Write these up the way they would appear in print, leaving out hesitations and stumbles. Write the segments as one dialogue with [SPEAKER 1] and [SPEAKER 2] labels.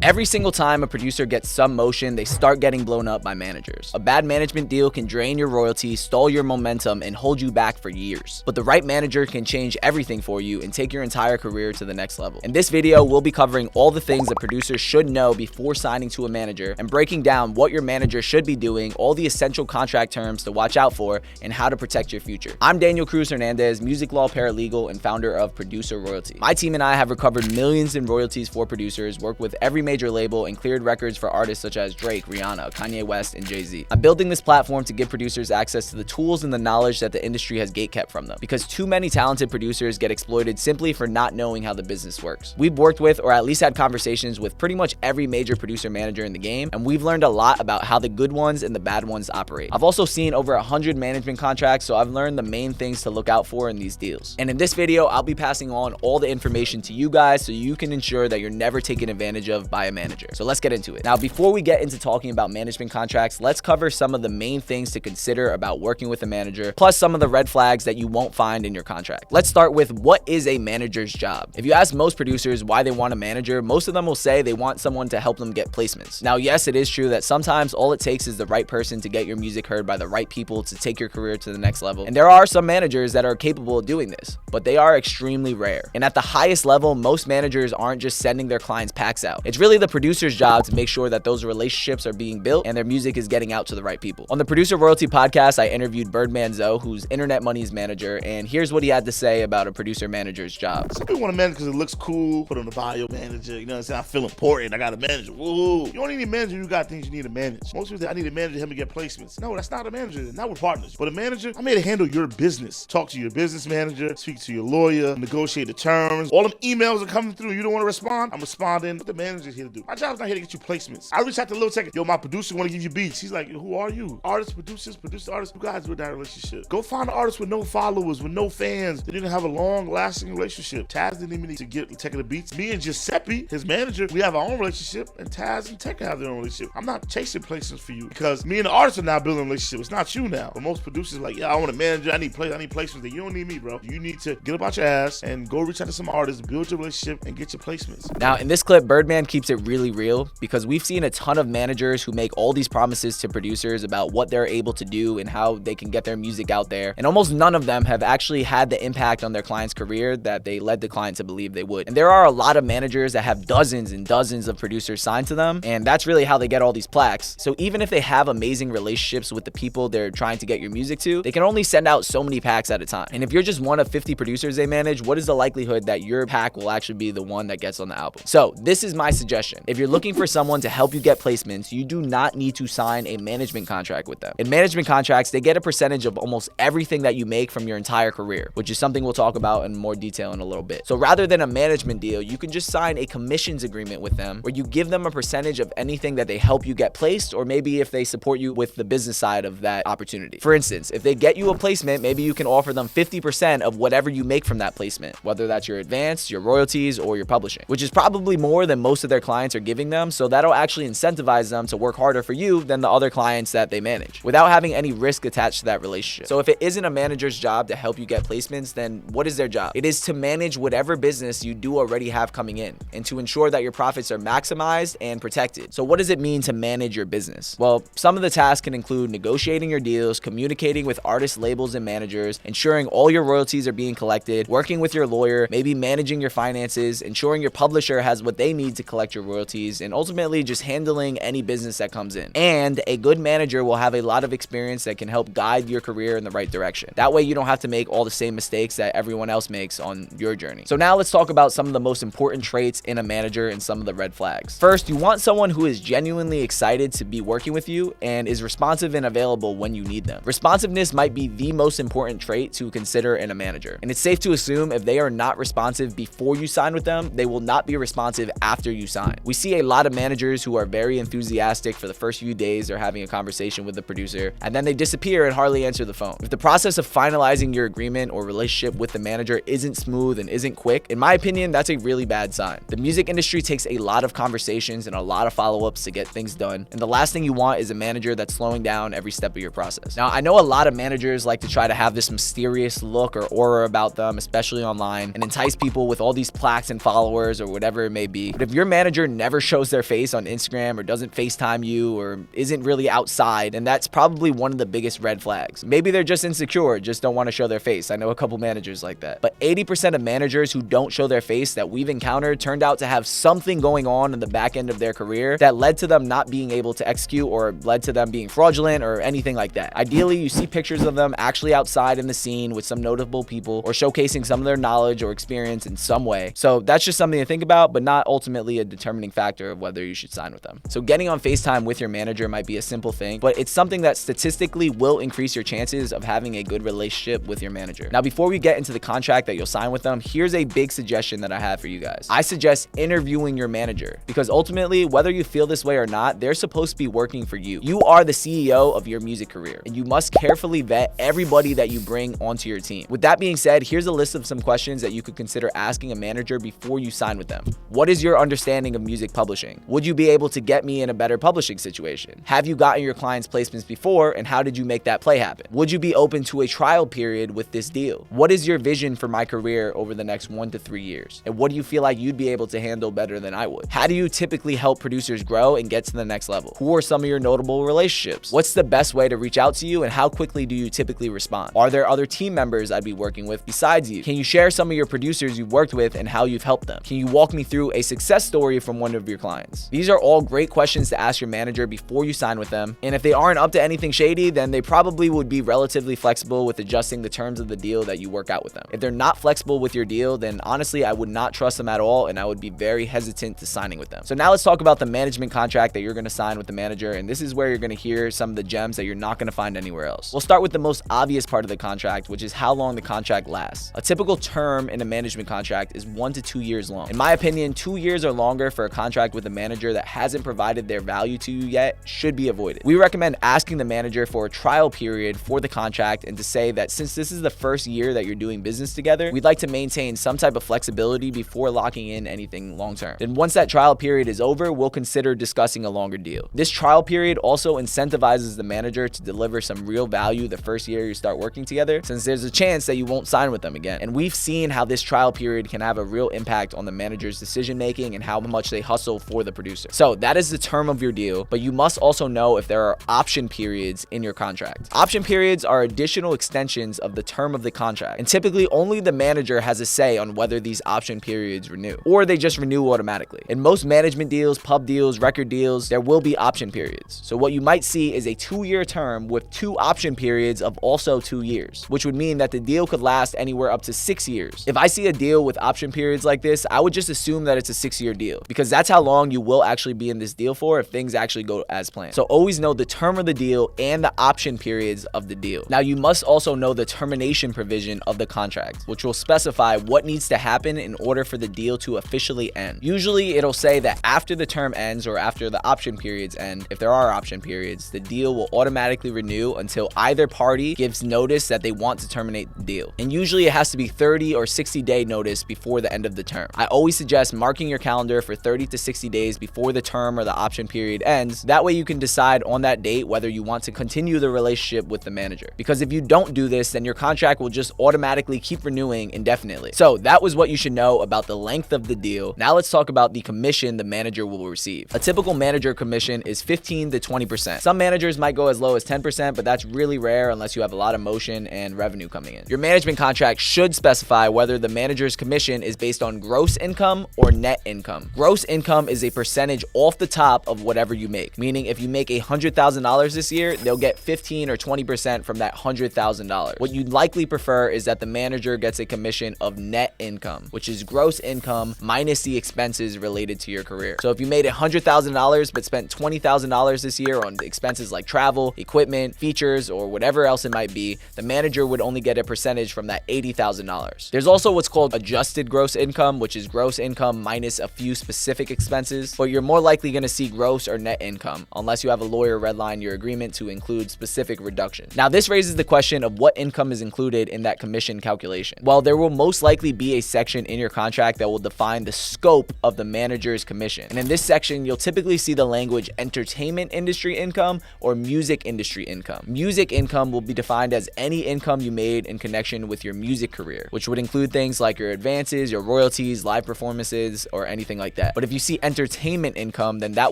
[SPEAKER 1] Every single time a producer gets some motion, they start getting blown up by managers. A bad management deal can drain your royalties, stall your momentum, and hold you back for years. But the right manager can change everything for you and take your entire career to the next level. In this video, we'll be covering all the things that producers should know before signing to a manager and breaking down what your manager should be doing, all the essential contract terms to watch out for, and how to protect your future. I'm Daniel Cruz Hernandez, music law paralegal and founder of Producer Royalty. My team and I have recovered millions in royalties for producers, worked with every major label, and cleared records for artists such as Drake, Rihanna, Kanye West, and Jay-Z. I'm building this platform to give producers access to the tools and the knowledge that the industry has gatekept from them, because too many talented producers get exploited simply for not knowing how the business works. We've worked with, or at least had conversations with, pretty much every major producer manager in the game, and we've learned a lot about how the good ones and the bad ones operate. I've also seen over 100 management contracts, so I've learned the main things to look out for in these deals. And in this video, I'll be passing on all the information to you guys so you can ensure that you're never taken advantage of by a manager. So let's get into it. Now, before we get into talking about management contracts, let's cover some of the main things to consider about working with a manager, plus some of the red flags that you won't find in your contract. Let's start with, what is a manager's job? If you ask most producers why they want a manager, most of them will say they want someone to help them get placements. Now, yes, it is true that sometimes all it takes is the right person to get your music heard by the right people to take your career to the next level. And there are some managers that are capable of doing this, but they are extremely rare. And at the highest level, most managers aren't just sending their clients packs out. It's really the producer's job to make sure that those relationships are being built and their music is getting out to the right people. On the Producer Royalty podcast, I interviewed Birdman Zoe, who's Internet Money's manager, and here's what he had to say about a producer manager's job.
[SPEAKER 2] Some people want a manager because it looks cool, put on the bio manager, you know what I'm saying? I feel important, I got a manager, woo. You don't need a manager, you got things you need to manage. Most people say, I need a manager to help me get placements. No, that's not a manager, not with partners. But a manager, I'm here to handle your business. Talk to your business manager, speak to your lawyer, negotiate the terms. All them emails are coming through, you don't want to respond? I'm responding. What the manager's here to do? My job's not here to get you placements. I reached out to Lil Tech, yo, my producer want to give you beats. He's like, who are you? Artists, producers, artists, you guys with that relationship. Go find an artist with no followers, with no fans. Then you're gonna have a long-lasting relationship. Taz didn't even need to get Tech the beats. Me and Giuseppe, his manager, we have our own relationship, and Taz and Tech have their own relationship. I'm not chasing placements for you because me and the artist are now building a relationship. It's not you now. But most producers are like, yeah, I want a manager, I need placements. You don't need me, bro. You need to get up out your ass and go reach out to some artists, build your relationship, and get your placements.
[SPEAKER 1] Now, in this clip, Birdman keeps it really real because we've seen a ton of managers who make all these promises to producers about what they're able to do and how they can get their music out there, and almost none of them have actually had the impact on their client's career that they led the client to believe they would. And there are a lot of managers that have dozens and dozens of producers signed to them, and that's really how they get all these plaques. So even if they have amazing relationships with the people they're trying to get your music to, they can only send out so many packs at a time. And if you're just one of 50 producers they manage, what is the likelihood that your pack will actually be the one that gets on the album? So this is my suggestion. If you're looking for someone to help you get placements, you do not need to sign a management contract with them. In management contracts, they get a percentage of almost everything that you make from your entire career, which is something we'll talk about in more detail in a little bit. So rather than a management deal, you can just sign a commissions agreement with them where you give them a percentage of anything that they help you get placed, or maybe if they support you with the business side of that opportunity. For instance, if they get you a placement, maybe you can offer them 50% of whatever you make from that placement, whether that's your advance, your royalties, or your publishing, which is probably more than most of their clients are giving them, so that'll actually incentivize them to work harder for you than the other clients that they manage, without having any risk attached to that relationship. So if it isn't a manager's job to help you get placements, then what is their job? It is to manage whatever business you do already have coming in, and to ensure that your profits are maximized and protected. So what does it mean to manage your business? Well, some of the tasks can include negotiating your deals, communicating with artists, labels, and managers, ensuring all your royalties are being collected, working with your lawyer, maybe managing your finances, ensuring your publisher has what they need to collect your royalties, and ultimately just handling any business that comes in. And a good manager will have a lot of experience that can help guide your career in the right direction. That way you don't have to make all the same mistakes that everyone else makes on your journey. So now let's talk about some of the most important traits in a manager and some of the red flags. First, you want someone who is genuinely excited to be working with you and is responsive and available when you need them. Responsiveness might be the most important trait to consider in a manager. And it's safe to assume if they are not responsive before you sign with them, they will not be responsive after you sign. We see a lot of managers who are very enthusiastic for the first few days they're having a conversation with the producer, and then they disappear and hardly answer the phone. If the process of finalizing your agreement or relationship with the manager isn't smooth and isn't quick, in my opinion, that's a really bad sign. The music industry takes a lot of conversations and a lot of follow-ups to get things done, and the last thing you want is a manager that's slowing down every step of your process. Now, I know a lot of managers like to try to have this mysterious look or aura about them, especially online, and entice people with all these plaques and followers or whatever it may be. But if your manager manager never shows their face on Instagram or doesn't FaceTime you or isn't really outside, and that's probably one of the biggest red flags. Maybe they're just insecure, just don't want to show their face. I know a couple managers like that. But 80% of managers who don't show their face that we've encountered turned out to have something going on in the back end of their career that led to them not being able to execute or led to them being fraudulent or anything like that. Ideally, you see pictures of them actually outside in the scene with some notable people or showcasing some of their knowledge or experience in some way. So that's just something to think about, but not ultimately a determining factor of whether you should sign with them. So getting on FaceTime with your manager might be a simple thing, but it's something that statistically will increase your chances of having a good relationship with your manager. Now, before we get into the contract that you'll sign with them, here's a big suggestion that I have for you guys. I suggest interviewing your manager, because ultimately, whether you feel this way or not, they're supposed to be working for you. You are the CEO of your music career, and you must carefully vet everybody that you bring onto your team. With that being said, here's a list of some questions that you could consider asking a manager before you sign with them. What is your understanding of music publishing? Would you be able to get me in a better publishing situation? Have you gotten your clients placements before, and how did you make that play happen? Would you be open to a trial period with this deal? What is your vision for my career over the next 1 to 3 years? And what do you feel like you'd be able to handle better than I would? How do you typically help producers grow and get to the next level? Who are some of your notable relationships? What's the best way to reach out to you, and how quickly do you typically respond? Are there other team members I'd be working with besides you? Can you share some of your producers you've worked with and how you've helped them? Can you walk me through a success story from one of your clients? These are all great questions to ask your manager before you sign with them, and if they aren't up to anything shady, then they probably would be relatively flexible with adjusting the terms of the deal that you work out with them. If they're not flexible with your deal, then honestly, I would not trust them at all, and I would be very hesitant to signing with them. So now let's talk about the management contract that you're going to sign with the manager, and this is where you're going to hear some of the gems that you're not going to find anywhere else. We'll start with the most obvious part of the contract, which is how long the contract lasts. A typical term in a management contract is 1 to 2 years long. In my opinion, 2 years or longer for a contract with a manager that hasn't provided their value to you yet should be avoided. We recommend asking the manager for a trial period for the contract and to say that since this is the first year that you're doing business together, we'd like to maintain some type of flexibility before locking in anything long term. Then once that trial period is over, we'll consider discussing a longer deal. This trial period also incentivizes the manager to deliver some real value the first year you start working together, since there's a chance that you won't sign with them again. And we've seen how this trial period can have a real impact on the manager's decision making and how much they hustle for the producer. So that is the term of your deal, but you must also know if there are option periods in your contract. Option periods are additional extensions of the term of the contract, and typically only the manager has a say on whether these option periods renew, or they just renew automatically. In most management deals, pub deals, record deals, there will be option periods. So what you might see is a 2-year term with 2 option periods of also 2 years, which would mean that the deal could last anywhere up to 6 years. If I see a deal with option periods like this, I would just assume that it's a 6-year deal, because that's how long you will actually be in this deal for if things actually go as planned. So always know the term of the deal and the option periods of the deal. Now, you must also know the termination provision of the contract, which will specify what needs to happen in order for the deal to officially end. Usually it'll say that after the term ends or after the option periods end, if there are option periods, the deal will automatically renew until either party gives notice that they want to terminate the deal. And usually it has to be 30 or 60-day notice before the end of the term. I always suggest marking your calendar for 30 to 60 days before the term or the option period ends. That way you can decide on that date whether you want to continue the relationship with the manager. Because if you don't do this, then your contract will just automatically keep renewing indefinitely. So that was what you should know about the length of the deal. Now let's talk about the commission the manager will receive. A typical manager commission is 15 to 20%. Some managers might go as low as 10%, but that's really rare unless you have a lot of motion and revenue coming in. Your management contract should specify whether the manager's commission is based on gross income or net income. Gross income is a percentage off the top of whatever you make, meaning if you make $100,000 this year, they'll get 15 or 20% from that $100,000. What you'd likely prefer is that the manager gets a commission of net income, which is gross income minus the expenses related to your career. So if you made $100,000 but spent $20,000 this year on expenses like travel, equipment, features, or whatever else it might be, the manager would only get a percentage from that $80,000. There's also what's called adjusted gross income, which is gross income minus a few specific expenses, but you're more likely going to see gross or net income unless you have a lawyer redline your agreement to include specific reductions. Now, this raises the question of what income is included in that commission calculation. Well, there will most likely be a section in your contract that will define the scope of the manager's commission. And in this section, you'll typically see the language entertainment industry income or music industry income. Music income will be defined as any income you made in connection with your music career, which would include things like your advances, your royalties, live performances, or anything like that. But if you see entertainment income, then that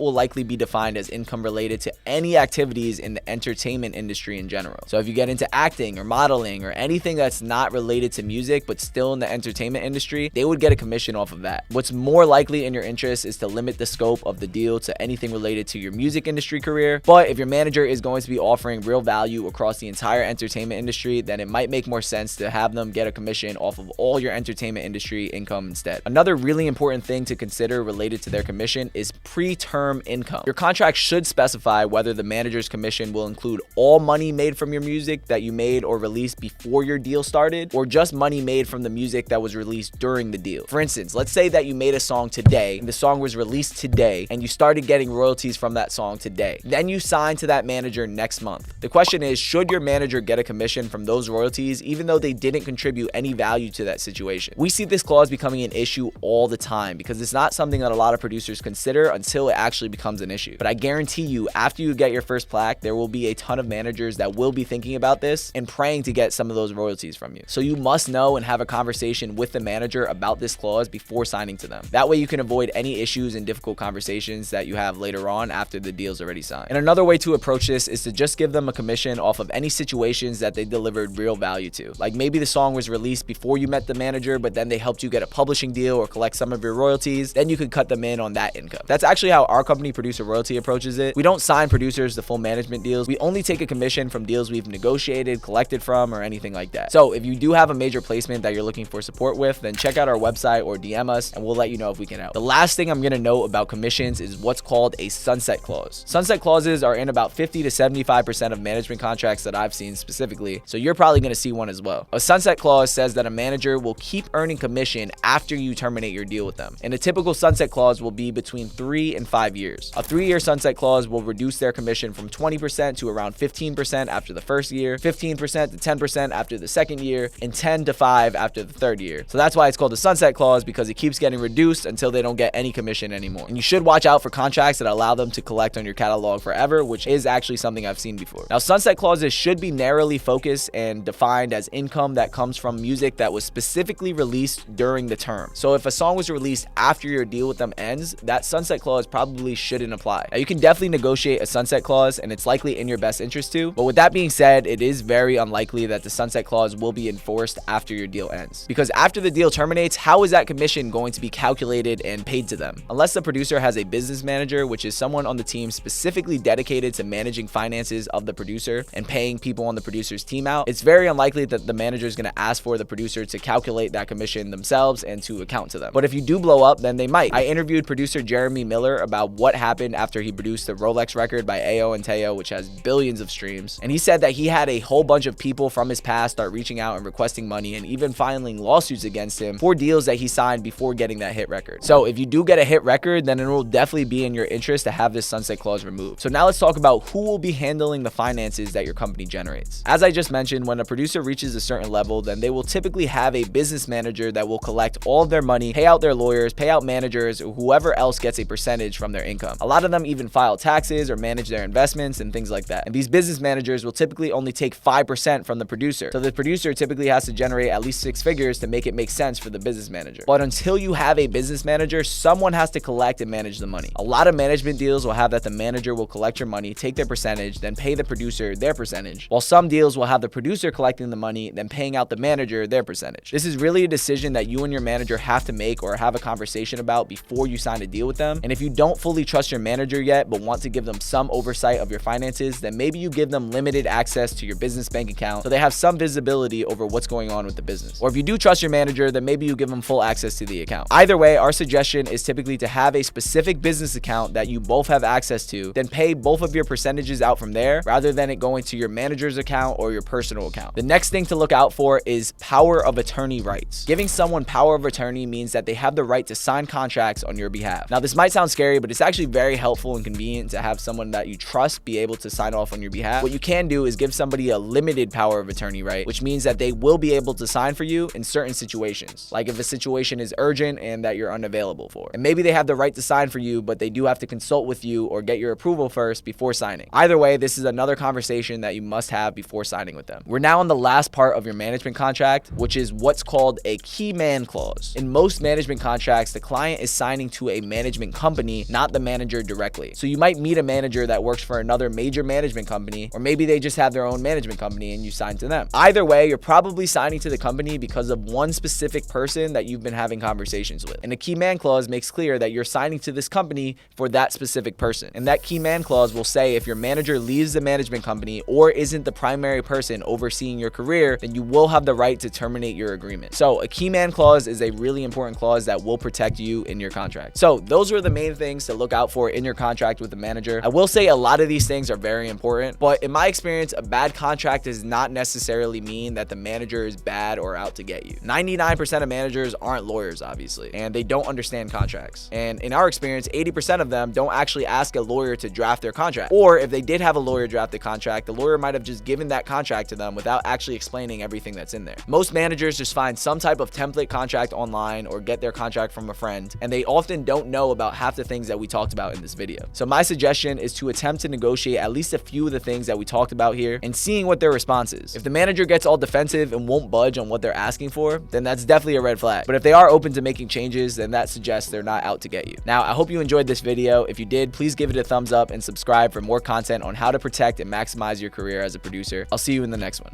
[SPEAKER 1] will likely be defined as income related to any activities in the entertainment industry in general. So if you get into acting or modeling or anything that's not related to music but still in the entertainment industry, they would get a commission off of that. What's more likely in your interest is to limit the scope of the deal to anything related to your music industry career. But if your manager is going to be offering real value across the entire entertainment industry, then it might make more sense to have them get a commission off of all your entertainment industry income instead. Another really important thing to consider related to their commission is pre-term income. Your contract should specify whether the manager's commission will include all money made from your music that you made or released before your deal started, or just money made from the music that was released during the deal. For instance, let's say that you made a song today, and the song was released today, and you started getting royalties from that song today. Then you sign to that manager next month. The question is, should your manager get a commission from those royalties even though they didn't contribute any value to that situation? We see this clause becoming an issue all the time because it's not something that a lot of producers consider until it actually becomes an issue. But I guarantee you, after you get your first plaque, there will be a ton of managers that will be thinking about this and praying to get some of those royalties from you. So you must know and have a conversation with the manager about this clause before signing to them. That way you can avoid any issues and difficult conversations that you have later on after the deal's already signed. And another way to approach this is to just give them a commission off of any situations that they delivered real value to. Like maybe the song was released before you met the manager, but then they helped you get a publishing deal or collect some of your royalties, then you could cut them in on that income. That's actually how our company, Producer Royalty, approaches it. We don't sign producers to full management deals. We only take a commission from deals we've negotiated, collected from, or anything like that. So if you do have a major placement that you're looking for support with, then check out our website or DM us and we'll let you know if we can help. The last thing I'm gonna note about commissions is what's called a sunset clause. Sunset clauses are in about 50 to 75% of management contracts that I've seen specifically, so you're probably gonna see one as well. A sunset clause says that a manager will keep earning commission after you terminate your deal with them. And a typical sunset clause will be between 3 and 5 years. A 3-year sunset clause will reduce their commission from 20% to around 15% after the first year, 15% to 10% after the second year, and 10 to 5 after the third year. So that's why it's called a sunset clause, because it keeps getting reduced until they don't get any commission anymore. And you should watch out for contracts that allow them to collect on your catalog forever, which is actually something I've seen before. Now, sunset clauses should be narrowly focused and defined as income that comes from music that was specifically released during the term. So if a song was released after your deal with them ends, that sunset clause probably shouldn't apply. Now, you can definitely negotiate a sunset clause, and it's likely in your best interest to, but with that being said, it is very unlikely that the sunset clause will be enforced after your deal ends. Because after the deal terminates, how is that commission going to be calculated and paid to them? Unless the producer has a business manager, which is someone on the team specifically dedicated to managing finances of the producer and paying people on the producer's team out, it's very unlikely that the manager is going to ask for the producer to calculate that commission themselves and to account to them. But if you do blow up, then they might. I interviewed producer Jeremy Miller about what happened after he produced the Rolex record by Ayo and Teo, which has billions of streams. And he said that he had a whole bunch of people from his past start reaching out and requesting money and even filing lawsuits against him for deals that he signed before getting that hit record. So if you do get a hit record, then it will definitely be in your interest to have this sunset clause removed. So now let's talk about who will be handling the finances that your company generates. As I just mentioned, when a producer reaches a certain level, then they will typically have a business manager that will collect all of their money, pay out their lawyers, pay out managers, or whoever else gets a percentage from their income. A lot of them even file taxes or manage their investments and things like that. And these business managers will typically only take 5% from the producer. So the producer typically has to generate at least 6 figures to make it make sense for the business manager. But until you have a business manager, someone has to collect and manage the money. A lot of management deals will have that the manager will collect your money, take their percentage, then pay the producer their percentage, while some deals will have the producer collecting the money, then paying out the manager their percentage. This is really a decision that you and your manager have to make or have a conversation about before you sign a deal with them. And if you don't fully trust your manager yet, but want to give them some oversight of your finances, then maybe you give them limited access to your business bank account so they have some visibility over what's going on with the business. Or if you do trust your manager, then maybe you give them full access to the account. Either way, our suggestion is typically to have a specific business account that you both have access to, then pay both of your percentages out from there rather than it going to your manager's account or your personal account. The next thing to look out for is power of attorney rights. Giving someone power of attorney means that they have the right to sign contracts on your behalf. Now, this might sound scary, but it's actually very helpful and convenient to have someone that you trust be able to sign off on your behalf. What you can do is give somebody a limited power of attorney right, which means that they will be able to sign for you in certain situations, like if a situation is urgent and that you're unavailable for. And maybe they have the right to sign for you, but they do have to consult with you or get your approval first before signing. Either way, this is another conversation that you must have before signing with them. We're now on the last part of your management contract, which is what's called a key man clause. In most management contracts, the client client is signing to a management company, not the manager directly. So you might meet a manager that works for another major management company, or maybe they just have their own management company and you sign to them. Either way, you're probably signing to the company because of one specific person that you've been having conversations with. And the key man clause makes clear that you're signing to this company for that specific person. And that key man clause will say if your manager leaves the management company or isn't the primary person overseeing your career, then you will have the right to terminate your agreement. So a key man clause is a really important clause that will protect you in your contract. So those are the main things to look out for in your contract with the manager. I will say a lot of these things are very important, but in my experience, a bad contract does not necessarily mean that the manager is bad or out to get you. 99% of managers aren't lawyers, obviously, and they don't understand contracts. And in our experience, 80% of them don't actually ask a lawyer to draft their contract. Or if they did have a lawyer draft the contract, the lawyer might have just given that contract to them without actually explaining everything that's in there. Most managers just find some type of template contract online or get their contract from a friend, and they often don't know about half the things that we talked about in this video. So my suggestion is to attempt to negotiate at least a few of the things that we talked about here and seeing what their response is. If the manager gets all defensive and won't budge on what they're asking for, then that's definitely a red flag. But if they are open to making changes, then that suggests they're not out to get you. Now, I hope you enjoyed this video. If you did, please give it a thumbs up and subscribe for more content on how to protect and maximize your career as a producer. I'll see you in the next one.